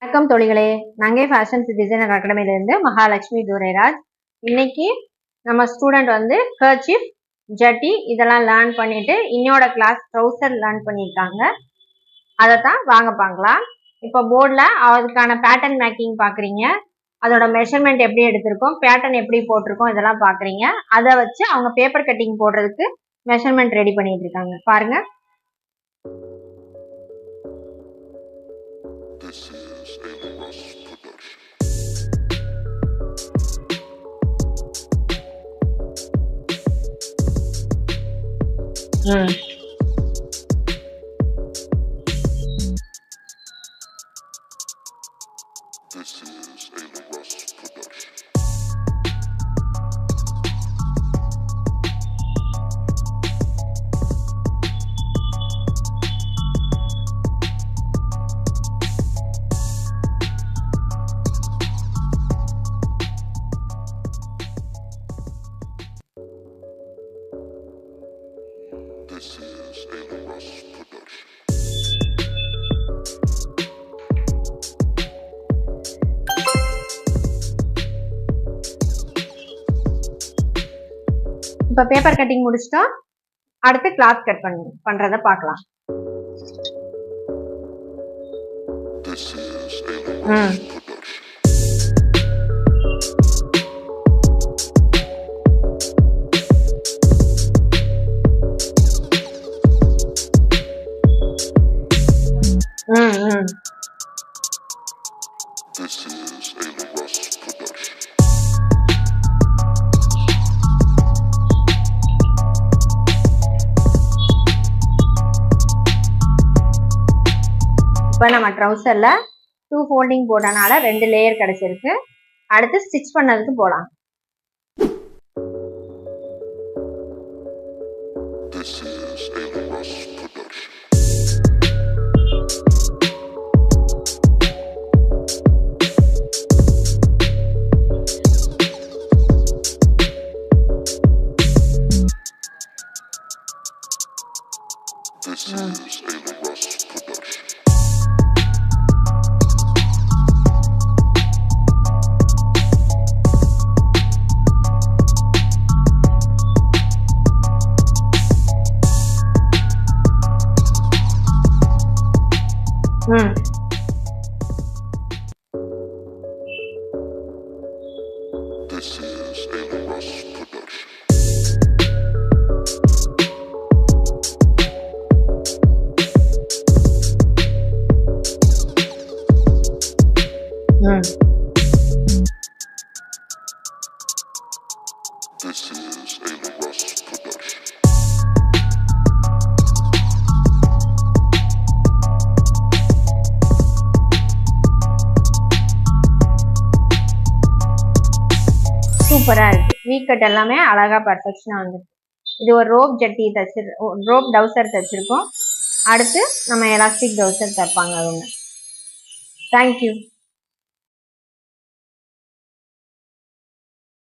வணக்கம் தோழிகளே, நாங்கள் ஃபேஷன் டிசைனர் அகாடமியிலேருந்து மகாலட்சுமி துரைராஜ். இன்னைக்கு நம்ம ஸ்டூடெண்ட் வந்து கர்ச்சீஃப், ஜட்டி இதெல்லாம் லேர்ன் பண்ணிட்டு இன்னோட கிளாஸ் ட்ரௌசர் லேர்ன் பண்ணியிருக்காங்க. அதை தான் வாங்க பார்க்கலாம். இப்போ போர்டில் அதுக்கான பேட்டர்ன் மேக்கிங் பார்க்குறீங்க, அதோட மெஷர்மெண்ட் எப்படி எடுத்திருக்கோம், பேட்டர்ன் எப்படி போட்டிருக்கோம் இதெல்லாம் பார்க்குறீங்க. அதை வச்சு அவங்க பேப்பர் கட்டிங் போடுறதுக்கு மெஷர்மெண்ட் ரெடி பண்ணிட்டு இருக்காங்க. பாருங்க. இப்போ பேப்பர் கட்டிங் முடிச்சிட்டோம். அடுத்து கிளாத் கட் பண்றத பார்க்கலாம். இப்போ நம்ம ட்ரௌசர்ல 2 ஃபோல்டிங் போட்டனால 2 லேயர் கிடைச்சிருக்கு. அடுத்து ஸ்டிச் பண்ணதுக்கு போலாம். சூப்பரா இருக்கு. வீக்கட் எல்லாமே அழகா பர்ஃபெக்ஷனா வந்துருக்கு. இது ஒரு ரோப் ஜட்டி ரோப் டவுசர் தச்சிருக்கோம். அடுத்து நம்ம எலாஸ்டிக் டவுசர் தப்பாங்க அவங்க. தேங்க்யூ.